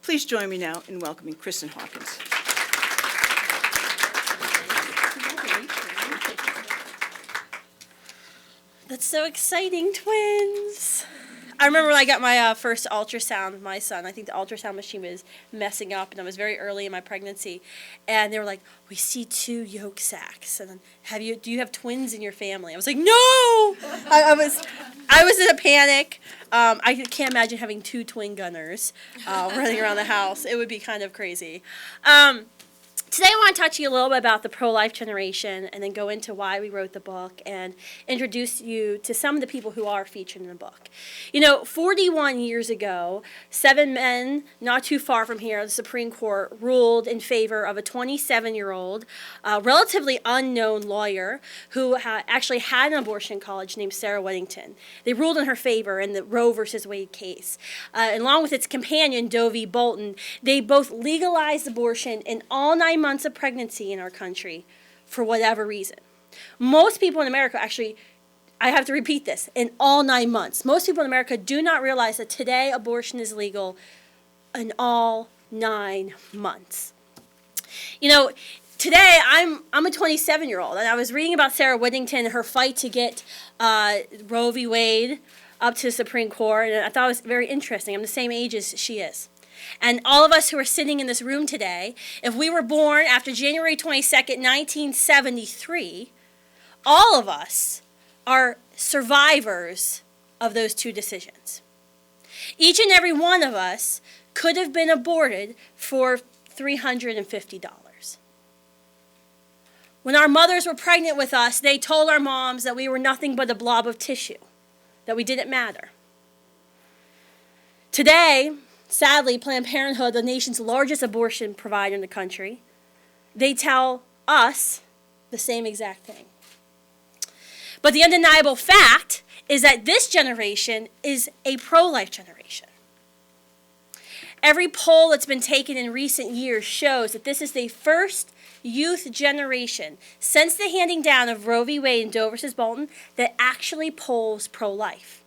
Please join me now in welcoming Kristan Hawkins. That's so exciting, twins. I remember when I got my first ultrasound with my son. I think the ultrasound machine was messing up, and I was very early in my pregnancy. And they were like, "We see 2 yolk sacs. And do you have twins in your family?" I was like, "No!" I was in a panic. I can't imagine having 2 twin gunners running around the house. It would be kind of crazy. Today I want to talk to you a little bit about the pro-life generation and then go into why we wrote the book and introduce you to some of the people who are featured in the book. 41 years ago, 7 men not too far from here, the Supreme Court ruled in favor of a 27-year-old, relatively unknown lawyer who actually had an abortion in college named Sarah Weddington. They ruled in her favor in the Roe versus Wade case. Along with its companion, Boothe Bolton, they both legalized abortion in all 9 months of pregnancy in our country for whatever reason. Most people in America actually, I have to repeat this, in all 9 months. Most people in America do not realize that today abortion is legal in all 9 months. Today I'm a 27-year-old, and I was reading about Sarah Weddington and her fight to get Roe v. Wade up to the Supreme Court, and I thought it was very interesting. I'm the same age as she is. And all of us who are sitting in this room today, if we were born after January 22nd, 1973, all of us are survivors of those 2 decisions. Each and every one of us could have been aborted for $350. When our mothers were pregnant with us, they told our moms that we were nothing but a blob of tissue, that we didn't matter. Today, sadly, Planned Parenthood, the nation's largest abortion provider in the country, they tell us the same exact thing. But the undeniable fact is that this generation is a pro-life generation. Every poll that's been taken in recent years shows that this is the first youth generation since the handing down of Roe v. Wade and Doe versus Bolton that actually polls pro-life.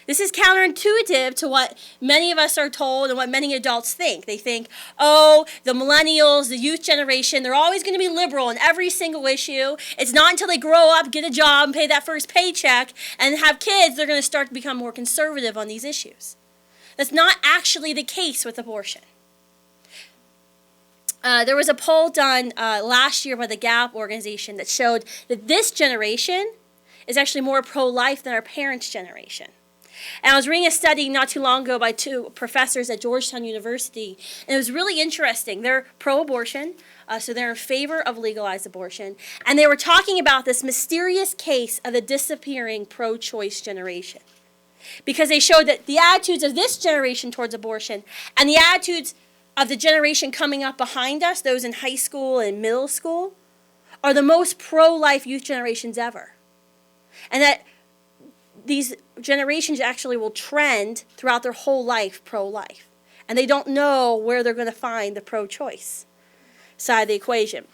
This is counterintuitive to what many of us are told and what many adults think. They think, oh, the millennials, the youth generation, they're always going to be liberal in every single issue. It's not until they grow up, get a job, and pay that first paycheck, and have kids, they're going to start to become more conservative on these issues. That's not actually the case with abortion. There was a poll done last year by the Gap organization that showed that this generation is actually more pro-life than our parents' generation. And I was reading a study not too long ago by 2 professors at Georgetown University, and it was really interesting. They're pro-abortion, so they're in favor of legalized abortion, and they were talking about this mysterious case of the disappearing pro-choice generation. Because they showed that the attitudes of this generation towards abortion and the attitudes of the generation coming up behind us, those in high school and middle school, are the most pro-life youth generations ever. And that these generations actually will trend throughout their whole life pro-life. And they don't know where they're going to find the pro-choice side of the equation.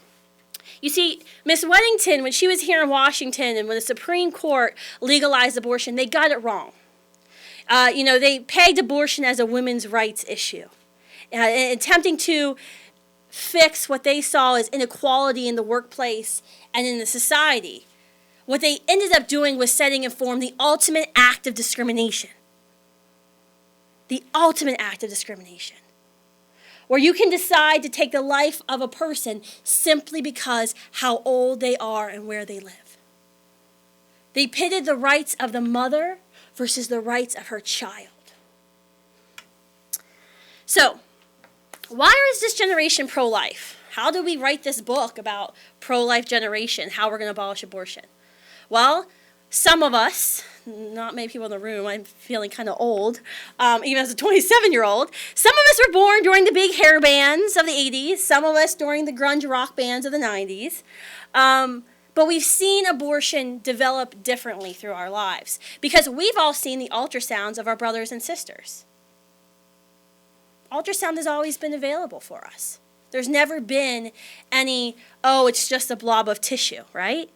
You see, Miss Weddington, when she was here in Washington and when the Supreme Court legalized abortion, they got it wrong. They pegged abortion as a women's rights issue, attempting to fix what they saw as inequality in the workplace and in the society. What they ended up doing was setting and form the ultimate act of discrimination. The ultimate act of discrimination. Where you can decide to take the life of a person simply because how old they are and where they live. They pitted the rights of the mother versus the rights of her child. So, why is this generation pro-life? How do we write this book about pro-life generation, how we're going to abolish abortion? Well, some of us, not many people in the room, I'm feeling kind of old, even as a 27-year-old, some of us were born during the big hair bands of the 80s, some of us during the grunge rock bands of the 90s, but we've seen abortion develop differently through our lives because we've all seen the ultrasounds of our brothers and sisters. Ultrasound has always been available for us. There's never been any, oh, it's just a blob of tissue, right?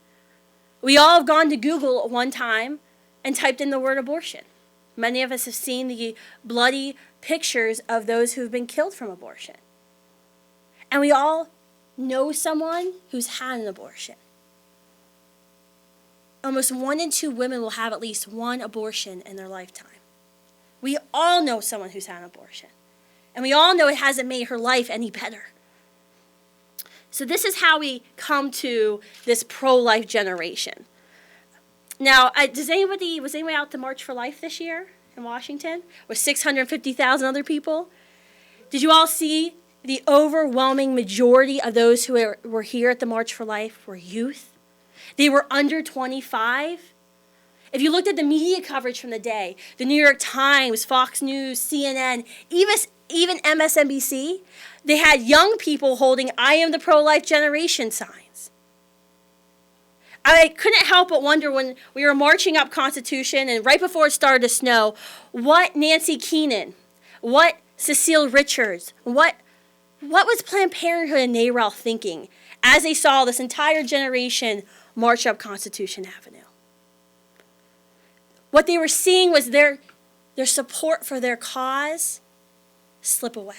We all have gone to Google at one time and typed in the word abortion. Many of us have seen the bloody pictures of those who've been killed from abortion. And we all know someone who's had an abortion. Almost 1 in 2 women will have at least one abortion in their lifetime. We all know someone who's had an abortion. And we all know it hasn't made her life any better. So this is how we come to this pro-life generation. Now, was anybody out to March for Life this year in Washington? With 650,000 other people? Did you all see the overwhelming majority of those who were here at the March for Life were youth? They were under 25. If you looked at the media coverage from the day, the New York Times, Fox News, CNN, even MSNBC, they had young people holding "I am the pro-life generation" signs. I couldn't help but wonder when we were marching up Constitution and right before it started to snow, what Nancy Keenan, what Cecile Richards, what was Planned Parenthood and NARAL thinking as they saw this entire generation march up Constitution Avenue? What they were seeing was their support for their cause slip away.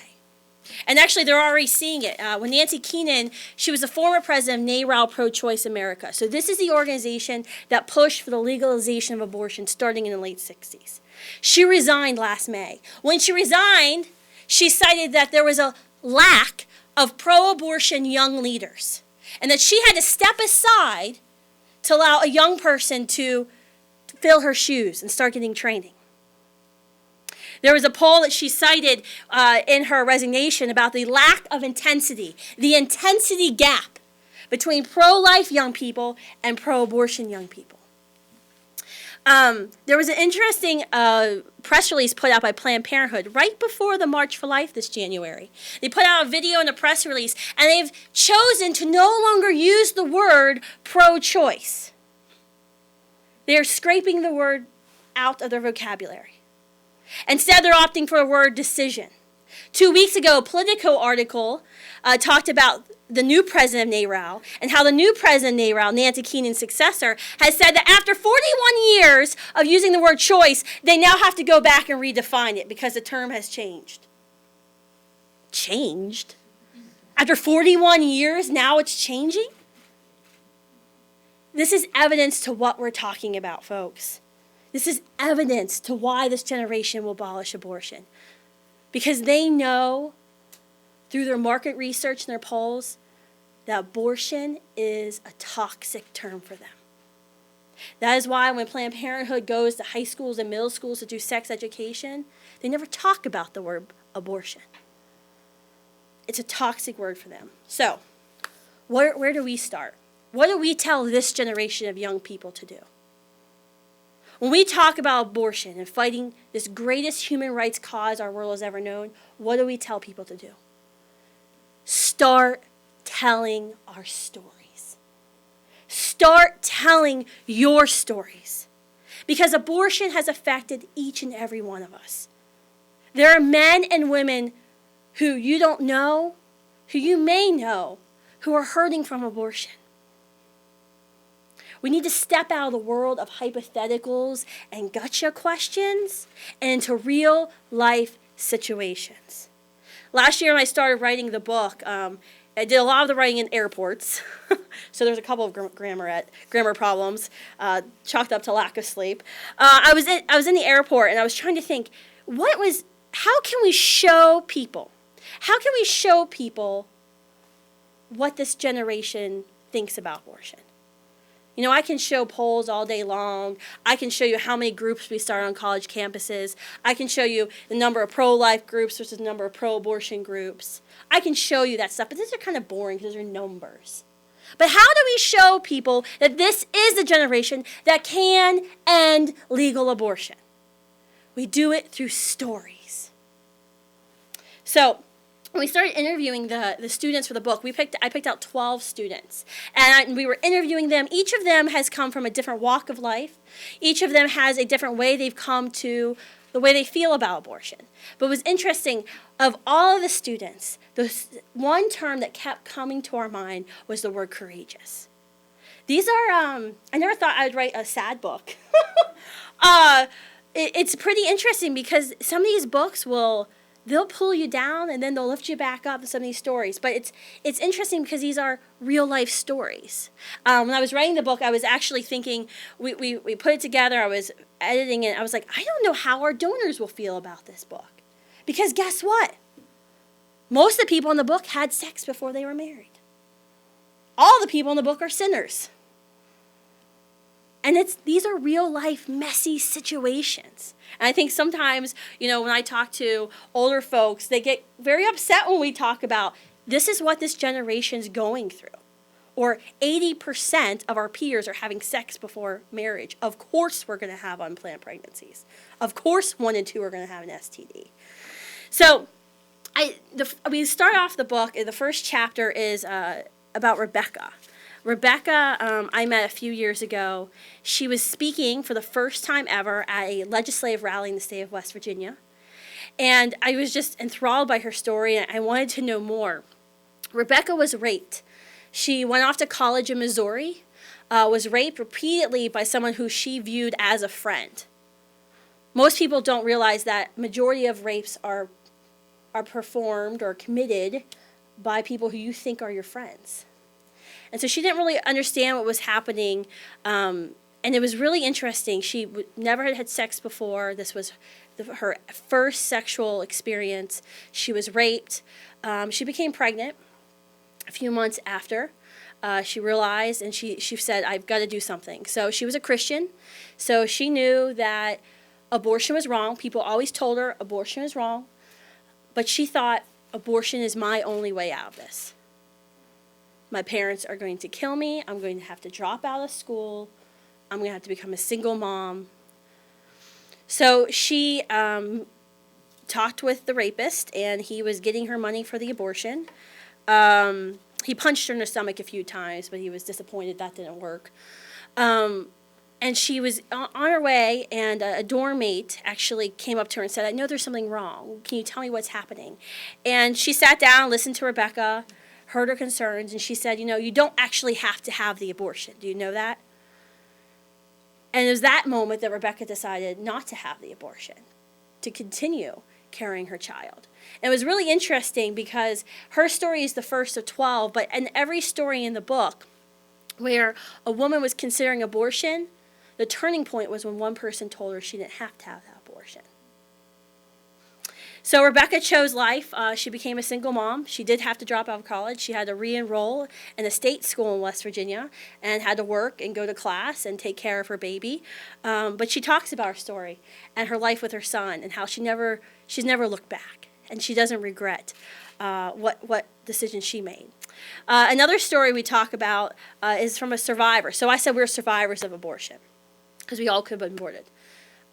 And actually, they're already seeing it. When Nancy Keenan, she was the former president of NARAL Pro-Choice America. So this is the organization that pushed for the legalization of abortion starting in the late 60s. She resigned last May. When she resigned, she cited that there was a lack of pro-abortion young leaders and that she had to step aside to allow a young person to fill her shoes and start getting training. There was a poll that she cited in her resignation about the lack of intensity, the intensity gap between pro-life young people and pro-abortion young people. There was an interesting press release put out by Planned Parenthood right before the March for Life this January. They put out a video and a press release, and they've chosen to no longer use the word pro-choice. They're scraping the word out of their vocabulary. Instead, they're opting for the word decision. 2 weeks ago, a Politico article talked about the new president of NARAL and how the new president of NARAL, Nancy Keenan's successor, has said that after 41 years of using the word choice, they now have to go back and redefine it because the term has changed. Changed? After 41 years, now it's changing? This is evidence to what we're talking about, folks. This is evidence to why this generation will abolish abortion. Because they know, through their market research and their polls, that abortion is a toxic term for them. That is why when Planned Parenthood goes to high schools and middle schools to do sex education, they never talk about the word abortion. It's a toxic word for them. So, where do we start? What do we tell this generation of young people to do? When we talk about abortion and fighting this greatest human rights cause our world has ever known, what do we tell people to do? Start telling our stories. Start telling your stories. Because abortion has affected each and every one of us. There are men and women who you don't know, who you may know, who are hurting from abortion. We need to step out of the world of hypotheticals and gotcha questions and into real life situations. Last year when I started writing the book, I did a lot of the writing in airports. So there's a couple of grammar problems, chalked up to lack of sleep. I was in the airport and I was trying to think, how can we show people what this generation thinks about abortion? You know, I can show polls all day long. I can show you how many groups we start on college campuses. I can show you the number of pro-life groups versus the number of pro-abortion groups. I can show you that stuff, but these are kind of boring because they're numbers. But how do we show people that this is the generation that can end legal abortion? We do it through stories. So, when we started interviewing the students for the book, I picked out 12 students. And we were interviewing them. Each of them has come from a different walk of life. Each of them has a different way they've come to the way they feel about abortion. But it was interesting, of all of the students, the one term that kept coming to our mind was the word courageous. These are, I never thought I would write a sad book. it's pretty interesting because some of these books they'll pull you down and then they'll lift you back up in some of these stories. But it's interesting because these are real life stories. When I was writing the book, I was actually thinking, we put it together, I was editing it, I was like, I don't know how our donors will feel about this book. Because guess what? Most of the people in the book had sex before they were married. All the people in the book are sinners. And these are real life, messy situations. And I think sometimes, when I talk to older folks, they get very upset when we talk about this is what this generation's going through. Or 80% of our peers are having sex before marriage. Of course we're going to have unplanned pregnancies. Of course 1 in 2 are going to have an STD. So we start off the book, and the first chapter is about Rebecca. Rebecca, I met a few years ago. She was speaking for the first time ever at a legislative rally in the state of West Virginia. And I was just enthralled by her story, and I wanted to know more. Rebecca was raped. She went off to college in Missouri, was raped repeatedly by someone who she viewed as a friend. Most people don't realize that majority of rapes are performed or committed by people who you think are your friends. And so she didn't really understand what was happening, and it was really interesting. She never had sex before. This was her first sexual experience. She was raped. She became pregnant a few months after. She realized, and she said, I've got to do something. So she was a Christian, so she knew that abortion was wrong. People always told her abortion is wrong, but she thought abortion is my only way out of this. My parents are going to kill me. I'm going to have to drop out of school. I'm going to have to become a single mom. So she talked with the rapist, and he was getting her money for the abortion. He punched her in the stomach a few times, but he was disappointed that didn't work. And she was on her way, and a dorm mate actually came up to her and said, I know there's something wrong. Can you tell me what's happening? And she sat down, listened to Rebecca, heard her concerns, and she said, you don't actually have to have the abortion. Do you know that? And it was that moment that Rebecca decided not to have the abortion, to continue carrying her child. And it was really interesting because her story is the first of 12, but in every story in the book where a woman was considering abortion, the turning point was when one person told her she didn't have to have that abortion. So Rebecca chose life. She became a single mom. She did have to drop out of college. She had to re-enroll in a state school in West Virginia and had to work and go to class and take care of her baby. But she talks about her story and her life with her son and how she's never looked back, and she doesn't regret what decision she made. Another story we talk about is from a survivor. So I said we're survivors of abortion because we all could have been aborted.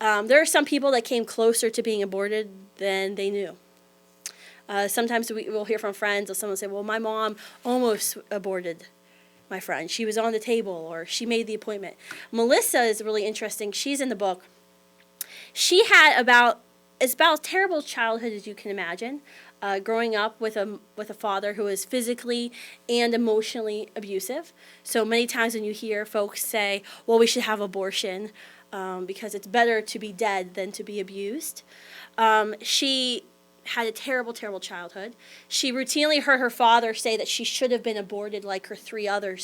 There are some people that came closer to being aborted than they knew. Sometimes we'll hear from friends, or someone say, well, my mom almost aborted my friend. She was on the table, or she made the appointment. Melissa is really interesting. She's in the book. She had about as terrible childhood as you can imagine, growing up with a father who was physically and emotionally abusive. So many times when you hear folks say, well, we should have abortion, because it's better to be dead than to be abused. She had a terrible, terrible childhood. She routinely heard her father say that she should have been aborted like her three other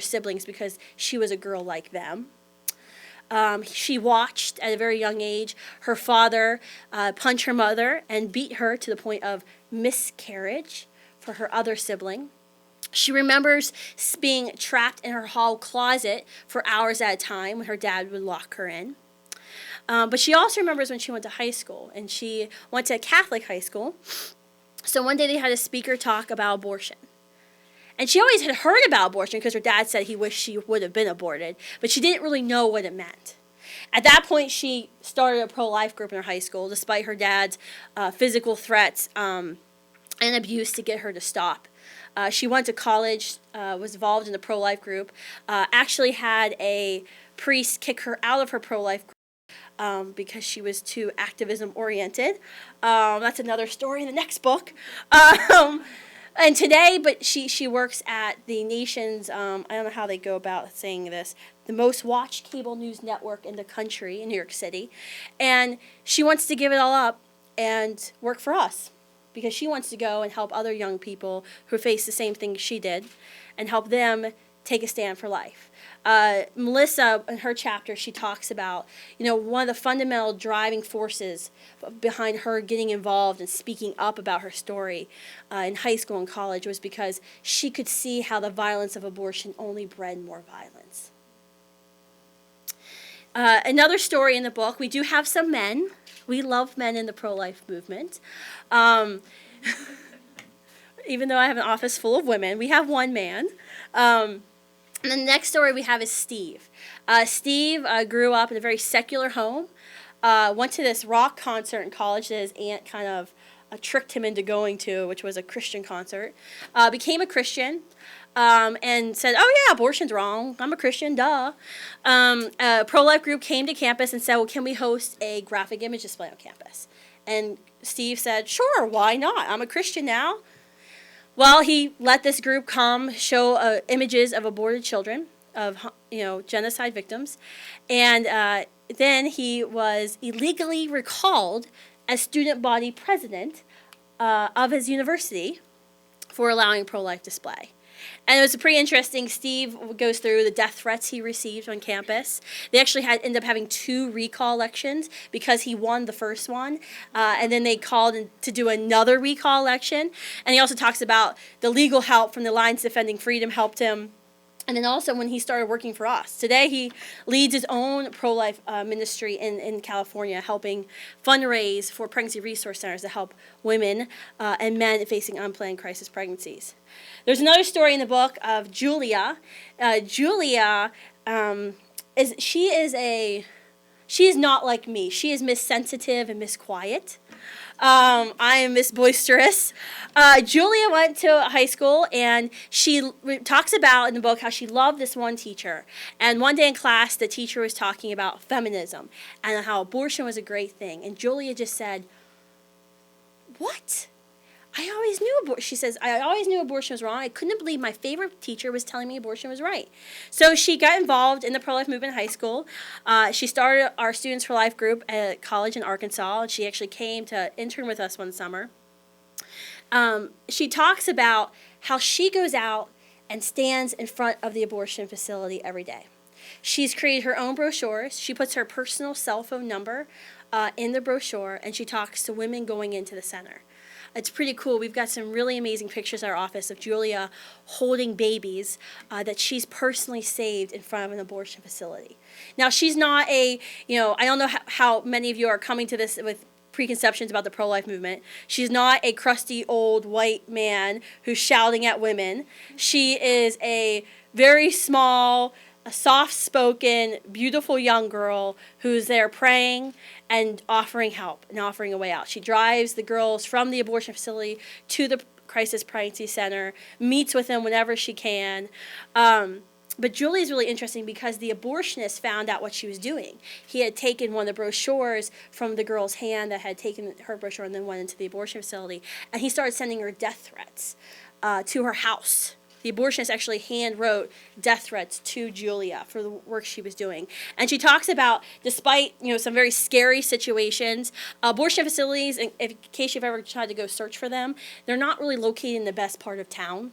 siblings because she was a girl like them. She watched at a very young age her father punch her mother and beat her to the point of miscarriage for her other sibling. She remembers being trapped in her hall closet for hours at a time when her dad would lock her in. But she also remembers when she went to high school, and she went to a Catholic high school. So one day they had a speaker talk about abortion. And she always had heard about abortion because her dad said he wished she would have been aborted, but she didn't really know what it meant. At that point, she started a pro-life group in her high school, despite her dad's physical threats and abuse to get her to stop. She went to college, was involved in the pro-life group, actually had a priest kick her out of her pro-life group because she was too activism-oriented. That's another story in the next book. And today, but she works at the nation's, I don't know how they go about saying this, the most watched cable news network in the country in New York City. And she wants to give it all up and work for us because she wants to go and help other young people who face the same thing she did and help them take a stand for life. Melissa, in her chapter, she talks about, one of the fundamental driving forces behind her getting involved and speaking up about her story in high school and college was because she could see how the violence of abortion only bred more violence. Another story in the book, we do have some men. We love men in the pro-life movement. Even though I have an office full of women, we have one man. And the next story we have is Steve. Steve grew up in a very secular home, went to this rock concert in college that his aunt kind of tricked him into going to, which was a Christian concert, became a Christian, and said, oh yeah, abortion's wrong, I'm a Christian, duh. A pro-life group came to campus and said, well, can we host a graphic image display on campus? And Steve said, sure, why not? I'm a Christian now. Well, he let this group come show images of aborted children, of genocide victims, and then he was illegally recalled as student body president of his university for allowing pro-life display. And it was pretty interesting. Steve goes through the death threats he received on campus. They actually ended up having 2 recall elections because he won the first one. And then they called to do another recall election. And he also talks about the legal help from the Alliance Defending Freedom helped him. And then also when he started working for us. Today he leads his own pro-life ministry in California, helping fundraise for pregnancy resource centers to help women and men facing unplanned crisis pregnancies. There's another story in the book of Julia. Julia she is not like me. She is Miss Sensitive and Miss Quiet. I am Miss Boisterous. Julia went to high school, and she talks about in the book how she loved this one teacher. And one day in class, the teacher was talking about feminism and how abortion was a great thing. And Julia just said, what? She says, I always knew abortion was wrong. I couldn't believe my favorite teacher was telling me abortion was right. So she got involved in the pro-life movement in high school. She started our Students for Life group at college in Arkansas, and she actually came to intern with us one summer. She talks about how she goes out and stands in front of the abortion facility every day. She's created her own brochures. She puts her personal cell phone number in the brochure, and she talks to women going into the center. It's pretty cool. We've got some really amazing pictures at our office of Julia holding babies that she's personally saved in front of an abortion facility. Now, she's not I don't know how many of you are coming to this with preconceptions about the pro-life movement. She's not a crusty old white man who's shouting at women. She is a very small, soft-spoken, beautiful young girl who's there praying and offering help and offering a way out. She drives the girls from the abortion facility to the crisis pregnancy center, meets with them whenever she can. But Julie is really interesting because the abortionist found out what she was doing. He had taken one of the brochures from the girl's hand that had taken her brochure and then went into the abortion facility, and he started sending her death threats to her house. The abortionist actually hand-wrote death threats to Julia for the work she was doing. And she talks about, despite some very scary situations, abortion facilities, in case you've ever tried to go search for them, they're not really located in the best part of town.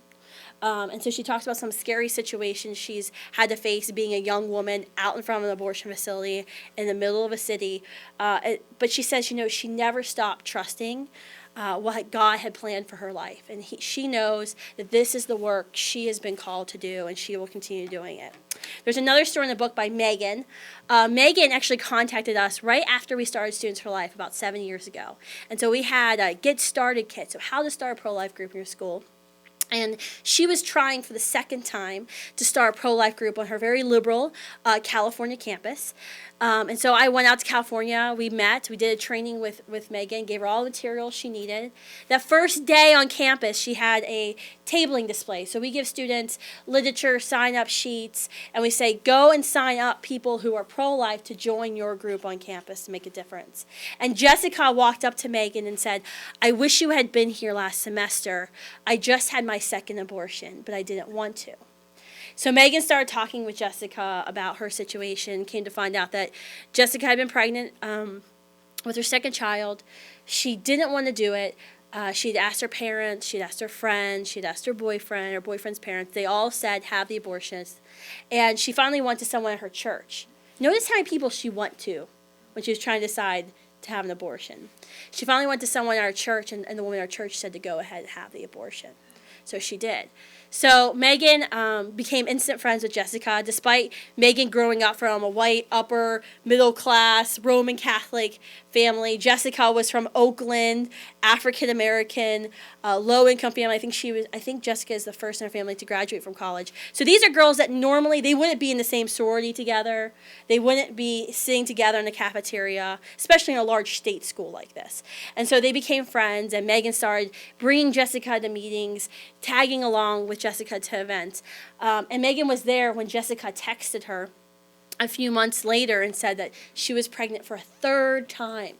And so she talks about some scary situations she's had to face being a young woman out in front of an abortion facility in the middle of a city. But she says, she never stopped trusting what God had planned for her life. And she knows that this is the work she has been called to do, and she will continue doing it. There's another story in the book by Megan. Megan actually contacted us right after we started Students for Life about 7 years ago. And so we had a Get Started kit, so how to start a pro-life group in your school. And she was trying for the second time to start a pro-life group on her very liberal California campus. And so I went out to California. We met. We did a training with Megan, gave her all the materials she needed. That first day on campus, she had a tabling display. So we give students literature, sign-up sheets, and we say, go and sign up people who are pro-life to join your group on campus to make a difference. And Jessica walked up to Megan and said, I wish you had been here last semester. I just had my second abortion, but I didn't want to. So Megan started talking with Jessica about her situation, came to find out that Jessica had been pregnant with her second child. She didn't want to do it. She'd asked her parents, she'd asked her friends, she'd asked her boyfriend's parents. They all said, have the abortions. And she finally went to someone at her church. Notice how many people she went to when she was trying to decide to have an abortion. She finally went to someone at her church, and the woman at her church said to go ahead and have the abortion. So she did. So Megan became instant friends with Jessica, despite Megan growing up from a white, upper, middle class, Roman Catholic family. Jessica was from Oakland, African American, low income family. I think Jessica is the first in her family to graduate from college. So these are girls that normally they wouldn't be in the same sorority together. They wouldn't be sitting together in the cafeteria, especially in a large state school like this. And so they became friends, and Megan started bringing Jessica to meetings, tagging along with Jessica to events. And Megan was there when Jessica texted her a few months later and said that she was pregnant for a third time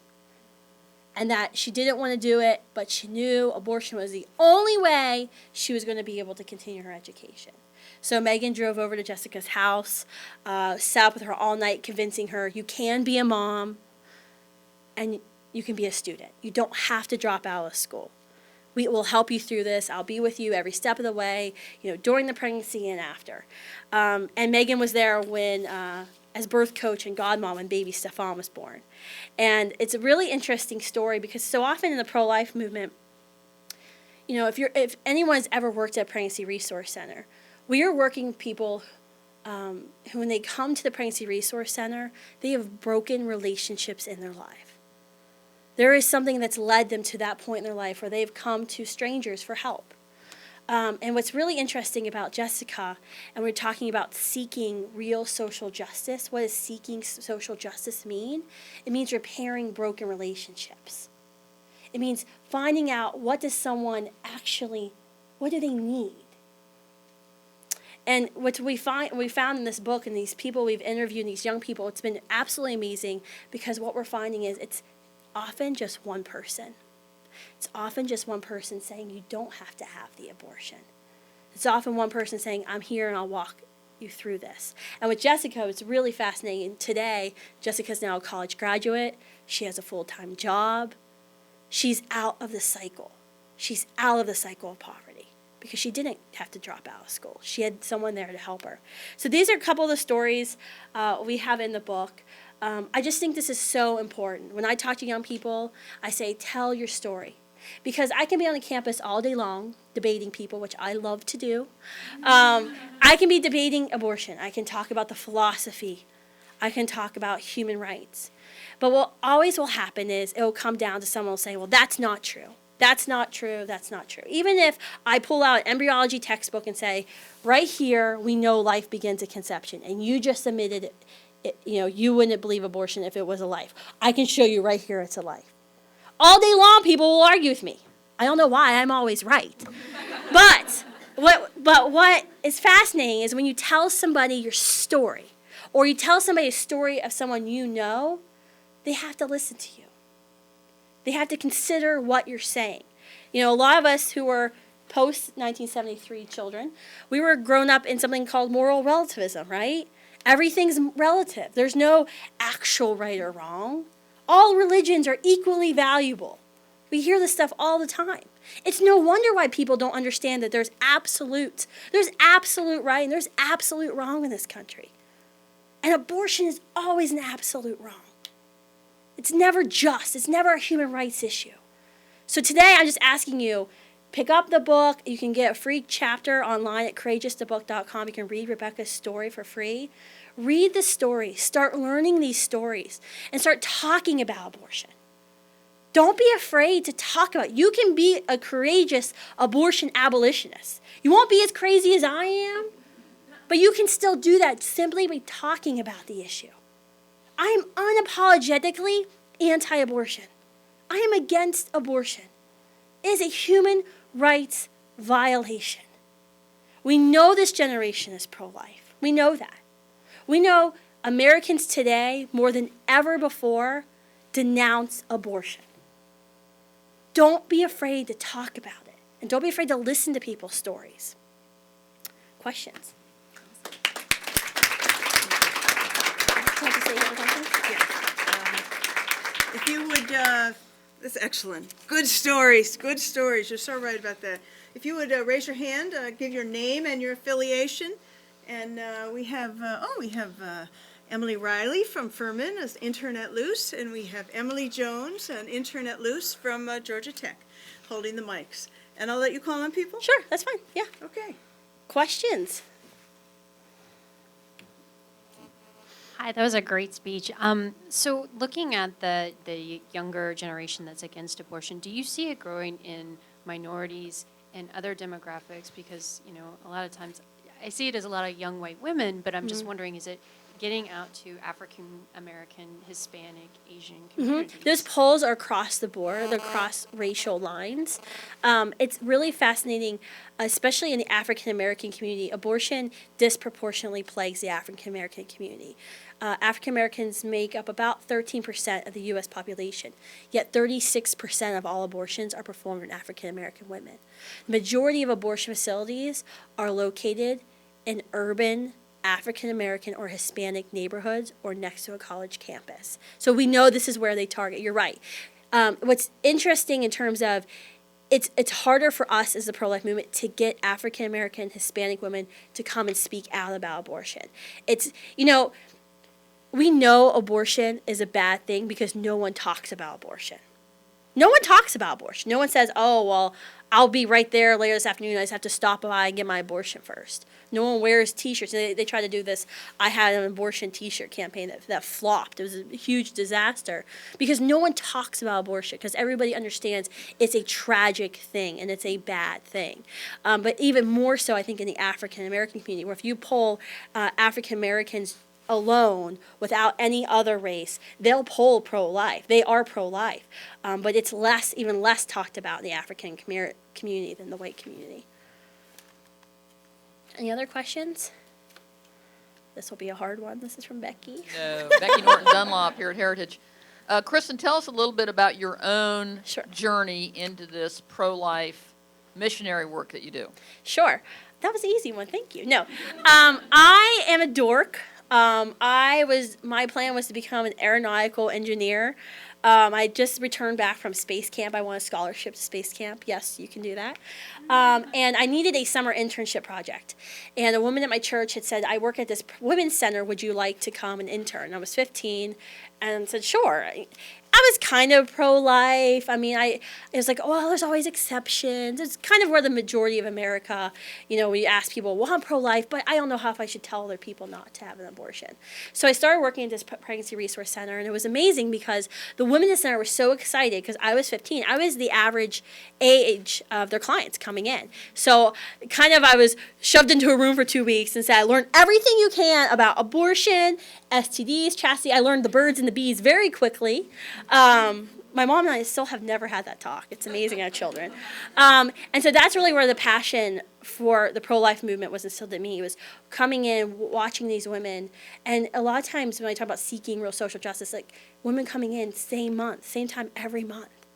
and that she didn't want to do it, but she knew abortion was the only way she was going to be able to continue her education. So Megan drove over to Jessica's house, sat up with her all night, convincing her, you can be a mom and you can be a student. You don't have to drop out of school. We will help you through this. I'll be with you every step of the way, during the pregnancy and after. And Megan was there when, as birth coach and godmom when baby Stefan was born. And it's a really interesting story because so often in the pro-life movement, if anyone's ever worked at a pregnancy resource center, we are working with people who, when they come to the pregnancy resource center, they have broken relationships in their life. There is something that's led them to that point in their life where they've come to strangers for help. And what's really interesting about Jessica, and we're talking about seeking real social justice, what does seeking social justice mean? It means repairing broken relationships. It means finding out what do they need? And what we found in this book and these people we've interviewed, these young people, it's been absolutely amazing because what we're finding is it's often just one person. It's often just one person saying you don't have to have the abortion. It's often one person saying, I'm here and I'll walk you through this. And with Jessica, it's really fascinating. Today, Jessica's now a college graduate. She has a full-time job. She's out of the cycle. She's out of the cycle of poverty because she didn't have to drop out of school. She had someone there to help her. So these are a couple of the stories we have in the book. I just think this is so important. When I talk to young people, I say, tell your story. Because I can be on the campus all day long debating people, which I love to do. I can be debating abortion. I can talk about the philosophy. I can talk about human rights. But what always will happen is it will come down to someone will say, well, that's not true. That's not true. That's not true. Even if I pull out an embryology textbook and say, right here, we know life begins at conception, and you just admitted it. You wouldn't believe abortion if it was a life. I can show you right here it's a life. All day long, people will argue with me. I don't know why. I'm always right. But what is fascinating is when you tell somebody your story, or you tell somebody a story of someone you know, they have to listen to you. They have to consider what you're saying. A lot of us who were post-1973 children, we were grown up in something called moral relativism, right? Everything's relative. There's no actual right or wrong. All religions are equally valuable. We hear this stuff all the time. It's no wonder why people don't understand that there's absolute right and there's absolute wrong in this country. And abortion is always an absolute wrong. It's never just. It's never a human rights issue. So today I'm just asking you, pick up the book. You can get a free chapter online at courageousthebook.com. You can read Rebecca's story for free. Read the story. Start learning these stories and start talking about abortion. Don't be afraid to talk about it. You can be a courageous abortion abolitionist. You won't be as crazy as I am, but you can still do that simply by talking about the issue. I am unapologetically anti-abortion. I am against abortion. It is a human rights violation. We know this generation is pro-life. We know that. We know Americans today, more than ever before, denounce abortion. Don't be afraid to talk about it. And don't be afraid to listen to people's stories. Questions? say your questions? Yes. If you would, that's excellent. Good stories, good stories. You're so right about that. If you would raise your hand, give your name and your affiliation. And we have Emily Riley from Furman, an intern at Luce, and we have Emily Jones, an intern at Luce from Georgia Tech, holding the mics. And I'll let you call on people? Sure, that's fine. Yeah. Okay. Questions? Hi, that was a great speech. So looking at the younger generation that's against abortion, do you see it growing in minorities and other demographics? Because, you know, a lot of times I see it as a lot of young white women, but I'm just wondering, is it getting out to African American, Hispanic, Asian communities? Those polls are across the board, they're across racial lines. It's really fascinating, especially in the African American community. Abortion disproportionately plagues the African American community. African Americans make up about 13% of the U.S. population, yet 36% of all abortions are performed in African American women. The majority of abortion facilities are located in urban African American or Hispanic neighborhoods or next to a college campus. So we know this is where they target. You're right. What's interesting in terms of it's harder for us as the pro-life movement to get African American, Hispanic women to come and speak out about abortion. It's, you know, we know abortion is a bad thing because no one talks about abortion. No one talks about abortion. No one says, oh, well, I'll be right there later this afternoon. I just have to stop by and get my abortion first. No one wears T-shirts. They try to do this I had an abortion T-shirt campaign that flopped. It was a huge disaster because no one talks about abortion because everybody understands it's a tragic thing and it's a bad thing. But even more so, I think, in the African American community, where if you poll African Americans alone without any other race, they'll poll pro-life. They are pro-life. But it's even less talked about in the African community than the white community. Any other questions? This will be a hard one. This is from Becky. No, Becky Norton Dunlop here at Heritage. Kristan, tell us a little bit about your own journey into this pro-life missionary work that you do. Sure. That was an easy one. Thank you. No. I am a dork. My plan was to become an aeronautical engineer. I just returned back from space camp. I won a scholarship to space camp. Yes, you can do that. And I needed a summer internship project. And a woman at my church had said, I work at this women's center. Would you like to come and intern? I was 15 and said, sure. I was kind of pro-life. I mean, it was like, oh, well, there's always exceptions. It's kind of where the majority of America, you know, we ask people, well, I'm pro-life, but I don't know if I should tell other people not to have an abortion. So I started working at this pregnancy resource center, and it was amazing because the women in the center were so excited because I was 15. I was the average age of their clients coming in. So kind of I was shoved into a room for 2 weeks and said, learn everything you can about abortion, STDs, chastity. I learned the birds and the bees very quickly. My mom and I still have never had that talk. It's amazing, our children. And so that's really where the passion for the pro-life movement was instilled in me. It was coming in, watching these women. And a lot of times when I talk about seeking real social justice, like women coming in same month, same time every month.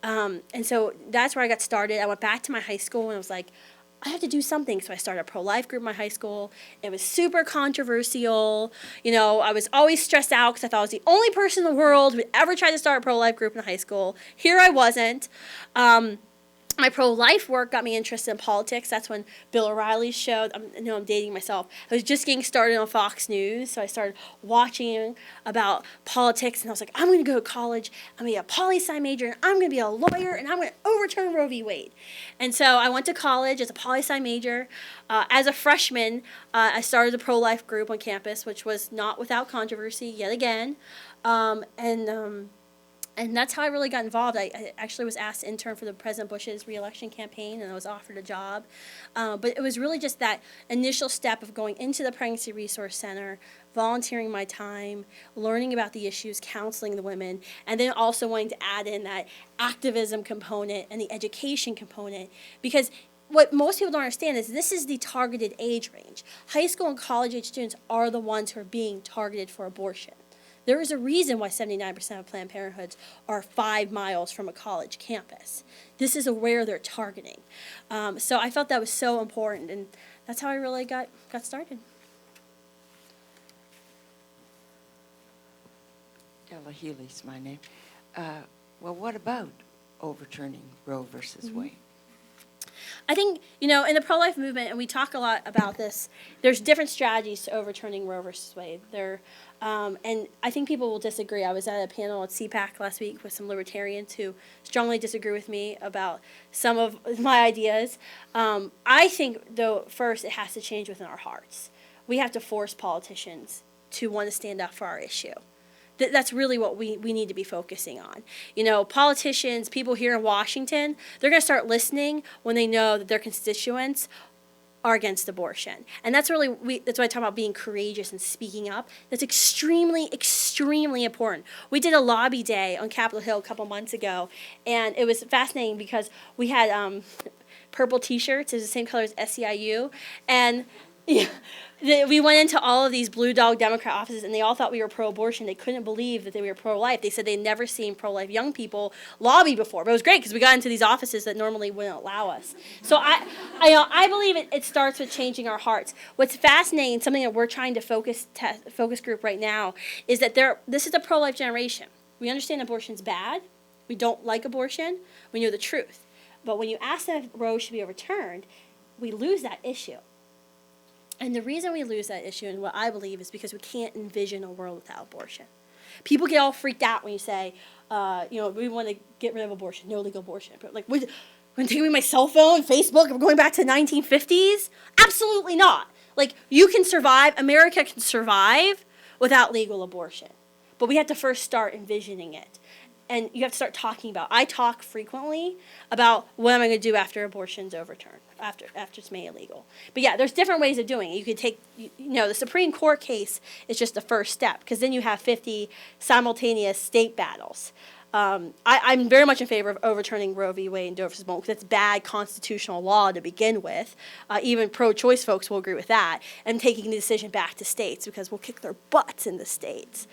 And so that's where I got started. I went back to my high school and I was like, I have to do something. So I started a pro-life group in my high school. It was super controversial. You know, I was always stressed out because I thought I was the only person in the world who would ever try to start a pro-life group in high school. Here I wasn't. My pro-life work got me interested in politics. That's when Bill O'Reilly's show, I'm dating myself. I was just getting started on Fox News, so I started watching about politics, and I was like, I'm going to go to college, I'm going to be a poli-sci major, and I'm going to be a lawyer, and I'm going to overturn Roe v. Wade. And so I went to college as a poli-sci major. As a freshman, I started a pro-life group on campus, which was not without controversy yet again. And that's how I really got involved. I actually was asked to intern for the President Bush's re-election campaign, and I was offered a job. But it was really just that initial step of going into the Pregnancy Resource Center, volunteering my time, learning about the issues, counseling the women, and then also wanting to add in that activism component and the education component. Because what most people don't understand is this is the targeted age range. High school and college age students are the ones who are being targeted for abortion. There is a reason why 79% of Planned Parenthoods are 5 miles from a college campus. This is where they're targeting. So I felt that was so important, and that's how I really got started. Keller Healy's my name. Well, what about overturning Roe versus Wade? I think, in the pro-life movement, and we talk a lot about this, there's different strategies to overturning Roe versus Wade. And I think people will disagree. I was at a panel at CPAC last week with some libertarians who strongly disagree with me about some of my ideas. I think, though, first it has to change within our hearts. We have to force politicians to want to stand up for our issue. That's really what we need to be focusing on. Politicians, people here in Washington, they're going to start listening when they know that their constituents are against abortion. And that's really, that's why I talk about being courageous and speaking up. That's extremely, extremely important. We did a lobby day on Capitol Hill a couple months ago, and it was fascinating because we had purple T-shirts. It was the same color as SEIU, and we went into all of these blue dog Democrat offices, and they all thought we were pro-abortion. They couldn't believe that they were pro-life. They said they'd never seen pro-life young people lobby before. But it was great because we got into these offices that normally wouldn't allow us. So I believe it starts with changing our hearts. What's fascinating, something that we're trying to focus group right now, is that this is a pro-life generation. We understand abortion's bad. We don't like abortion. We know the truth. But when you ask that if Roe should be overturned, we lose that issue. And the reason we lose that issue, and what I believe, is because we can't envision a world without abortion. People get all freaked out when you say, we want to get rid of abortion, no legal abortion. But we're going to take away my cell phone, Facebook, we're going back to the 1950s? Absolutely not. You can survive, America can survive without legal abortion. But we have to first start envisioning it. And you have to start talking about. I talk frequently about what am I going to do after abortion's overturned, after it's made illegal. But yeah, there's different ways of doing it. You could take, the Supreme Court case is just the first step, because then you have 50 simultaneous state battles. I'm very much in favor of overturning Roe v. Wade and Doe v. Boone, because it's bad constitutional law to begin with. Even pro-choice folks will agree with that, and taking the decision back to states, because we'll kick their butts in the states.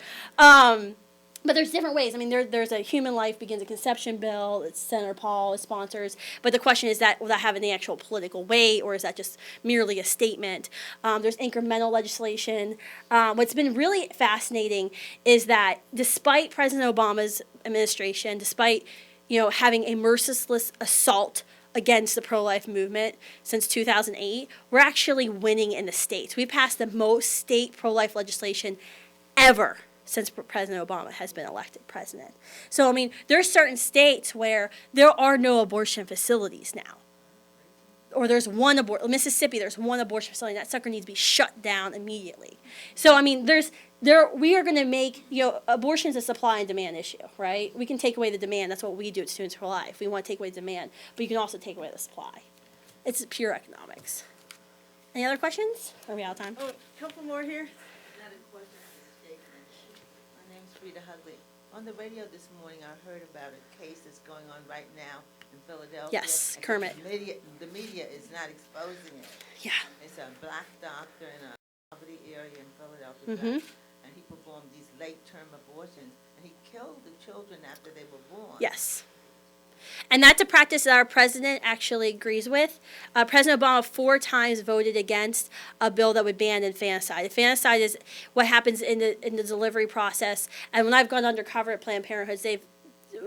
But there's different ways. I mean, there's a human life begins at conception bill. It's Senator Paul sponsors. But the question is will that have any actual political weight, or is that just merely a statement? There's incremental legislation. What's been really fascinating is that despite President Obama's administration, despite having a merciless assault against the pro-life movement since 2008, we're actually winning in the states. We passed the most state pro-life legislation ever since President Obama has been elected president. So, I mean, there are certain states where there are no abortion facilities now. Or there's one Mississippi, there's one abortion facility, and that sucker needs to be shut down immediately. So, I mean, we are going to make, abortion is a supply and demand issue, right? We can take away the demand. That's what we do at Students for Life. We want to take away the demand, but you can also take away the supply. It's pure economics. Any other questions? Are we out of time? Oh, a couple more here. Not a question, it's a statement. My name's Rita Hugley. On the radio this morning, I heard about a case that's going on right now in Philadelphia. Yes, and Kermit. The media is not exposing it. Yeah. It's a black doctor in a poverty area in Philadelphia, Mm-hmm. and he performed these late-term abortions, and he killed the children after they were born. Yes. And that's a practice that our president actually agrees with. President Obama 4 times voted against a bill that would ban infanticide. Infanticide is what happens in the delivery process. And when I've gone undercover at Planned Parenthood,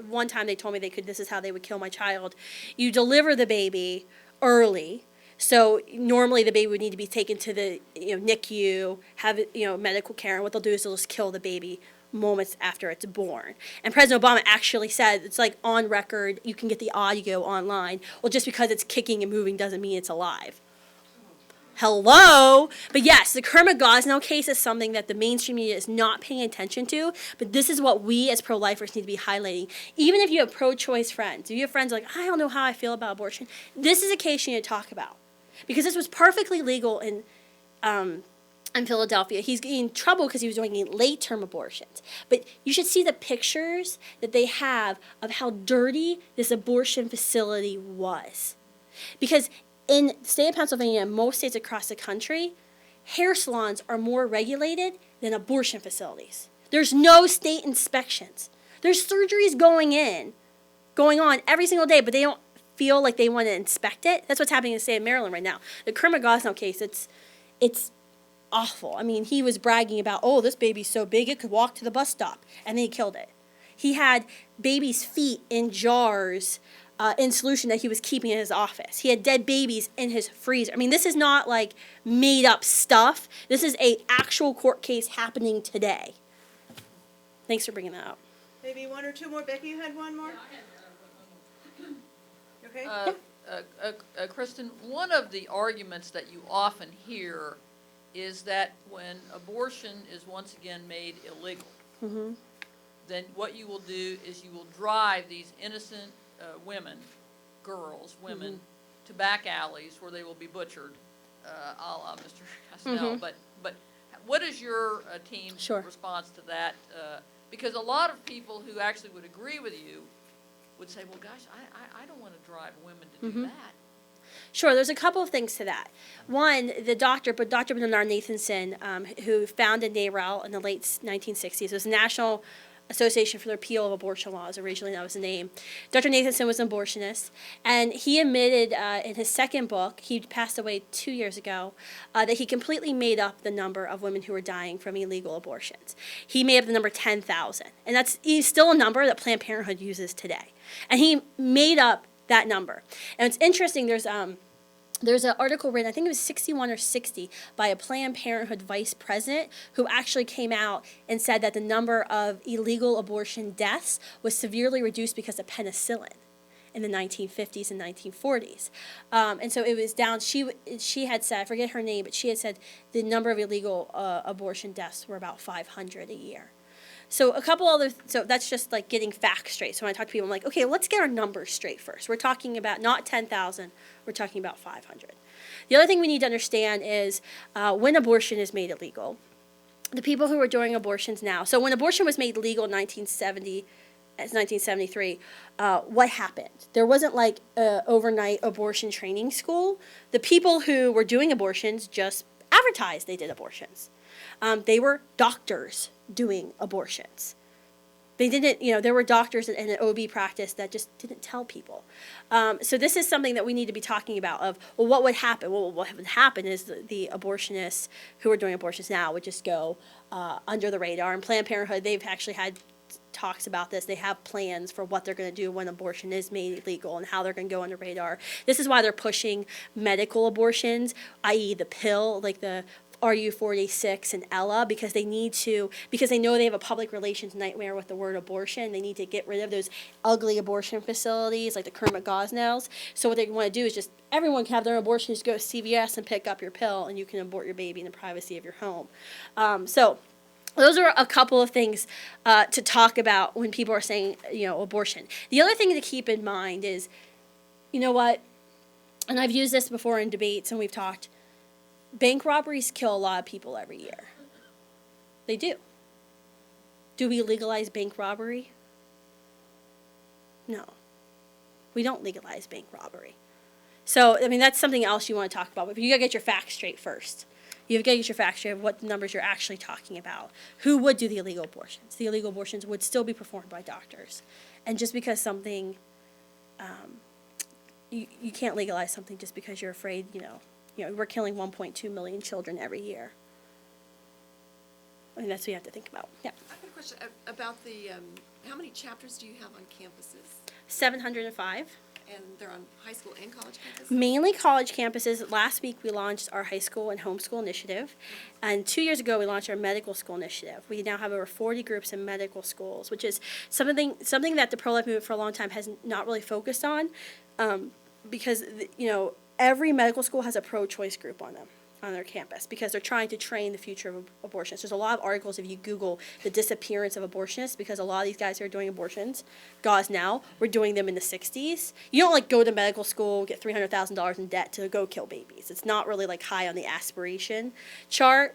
one time they told me this is how they would kill my child. You deliver the baby early. So normally the baby would need to be taken to the NICU, have medical care, and what they'll do is they'll just kill the baby moments after it's born. And President Obama actually said, it's on record, you can get the audio online, well, just because it's kicking and moving doesn't mean it's alive. Hello? But yes, the Kermit Gosnell case is something that the mainstream media is not paying attention to, but this is what we as pro-lifers need to be highlighting. Even if you have pro-choice friends, if you have friends I don't know how I feel about abortion, this is a case you need to talk about. Because this was perfectly legal in Philadelphia. He's getting in trouble because he was doing late-term abortions. But you should see the pictures that they have of how dirty this abortion facility was. Because in the state of Pennsylvania and most states across the country, hair salons are more regulated than abortion facilities. There's no state inspections. There's surgeries going on every single day, but they don't feel like they want to inspect it. That's what's happening in the state of Maryland right now. The Kermit Gosnell case, it's awful. I mean, he was bragging about, oh, this baby's so big it could walk to the bus stop, and then he killed it. He had babies' feet in jars in solution that he was keeping in his office. He had dead babies in his freezer. I mean, this is not like made up stuff. This is a actual court case happening today. Thanks for bringing that up. Maybe one or two more. Becky, you had one more? Okay. Kristan, one of the arguments that you often hear is that when abortion is once again made illegal, then what you will do is you will drive these innocent women, women, to back alleys where they will be butchered, a la Mr. Castell. But what is your team's response to that? Because a lot of people who actually would agree with you would say, well, gosh, I don't want to drive women to do that. Sure, there's a couple of things to that. One, Dr. Bernard Nathanson, who founded NARAL in the late 1960s, it was the National Association for the Repeal of Abortion Laws, originally that was the name. Dr. Nathanson was an abortionist, and he admitted in his second book, he passed away 2 years ago, that he completely made up the number of women who were dying from illegal abortions. He made up the number 10,000, and that's still a number that Planned Parenthood uses today. And he made up that number. And it's interesting, there's an article written, I think it was 61 or 60, by a Planned Parenthood vice president who actually came out and said that the number of illegal abortion deaths was severely reduced because of penicillin in the 1950s and 1940s. And so it was down, she had said, I forget her name, but she had said the number of illegal abortion deaths were about 500 a year. So so that's just like getting facts straight. So when I talk to people, I'm like, okay, let's get our numbers straight first. We're talking about not 10,000, we're talking about 500. The other thing we need to understand is when abortion is made illegal, the people who are doing abortions now, so when abortion was made legal in 1973, what happened? There wasn't like an overnight abortion training school. The people who were doing abortions just advertised they did abortions. They were doctors doing abortions. They didn't, there were doctors in an OB practice that just didn't tell people. So this is something that we need to be talking about of, well, what would happen? Well, what would happen is the abortionists who are doing abortions now would just go under the radar. And Planned Parenthood, they've actually had talks about this. They have plans for what they're going to do when abortion is made illegal and how they're going to go under radar. This is why they're pushing medical abortions, i.e. the pill, like the RU46 and Ella, because they know they have a public relations nightmare with the word abortion. They need to get rid of those ugly abortion facilities like the Kermit Gosnells. So what they want to do is just everyone can have their abortion, just go to CVS and pick up your pill and you can abort your baby in the privacy of your home. So those are a couple of things to talk about when people are saying, abortion. The other thing to keep in mind is, you know what, and I've used this before in debates and we've talked, bank robberies kill a lot of people every year. They do. Do we legalize bank robbery? No. We don't legalize bank robbery. So, that's something else you want to talk about. But you got to get your facts straight first. You've got to get your facts straight of what numbers you're actually talking about. Who would do the illegal abortions? The illegal abortions would still be performed by doctors. And just because something, you can't legalize something just because you're afraid, we're killing 1.2 million children every year. That's what you have to think about. Yeah. I have a question about how many chapters do you have on campuses? 705. And they're on high school and college campuses? Mainly college campuses. Last week we launched our high school and homeschool initiative. And 2 years ago we launched our medical school initiative. We now have over 40 groups in medical schools, which is something that the pro-life movement for a long time has not really focused on because, every medical school has a pro-choice group on their campus because they're trying to train the future of abortionists. There's a lot of articles if you Google the disappearance of abortionists because a lot of these guys who are doing abortions, now, were doing them in the 60s. You don't go to medical school, get $300,000 in debt to go kill babies. It's not really high on the aspiration chart.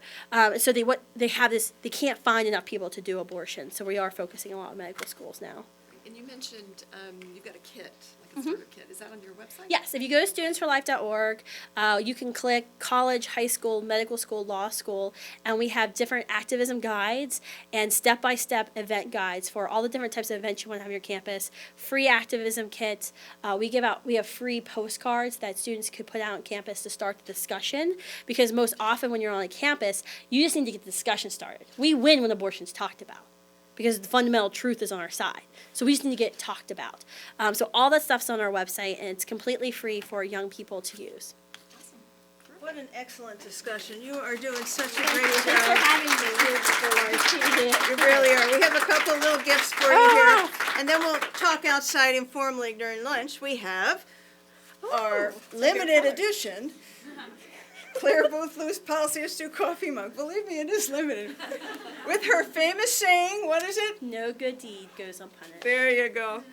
So they have this, they can't find enough people to do abortion. So we are focusing a lot on medical schools now. And you mentioned you've got a kit, like Pocket Starter Kit. Is that on your website? Yes, if you go to studentsforlife.org, you can click college, high school, medical school, law school, and we have different activism guides and step-by-step event guides for all the different types of events you want to have on your campus. Free activism kits. We have free postcards that students could put out on campus to start the discussion, because most often when you're on a campus, you just need to get the discussion started. We win when abortion's talked about, because the fundamental truth is on our side. So we just need to get it talked about. So all that stuff's on our website, and it's completely free for young people to use. What an excellent discussion. You are doing such a great Thanks for job. having me. You really are. We have a couple little gifts for you here, and then we'll talk outside informally during lunch. We have our limited edition Clare Boothe Luce Policy Astute coffee mug. Believe me, it is limited. With her famous saying, what is it? No good deed goes unpunished. There you go.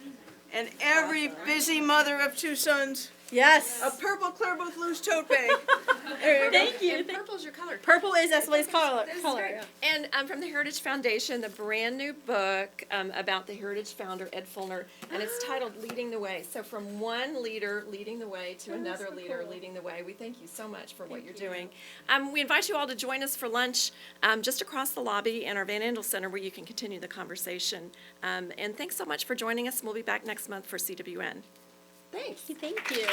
And every busy mother of two sons, Yes. a purple Clare Boothe Luce tote bag. There you go. Thank you. And purple's your color. Purple is SLA's color. This is color. great. Yeah. And from the Heritage Foundation, the brand new book about the Heritage founder, Ed Fulner, and it's titled Leading the Way. So from one leader leading the way to another leader leading the way. We thank you so much for what you're doing. We invite you all to join us for lunch just across the lobby in our Van Andel Center, where you can continue the conversation. And thanks so much for joining us. We'll be back next month for CWN. Thanks. Thank you.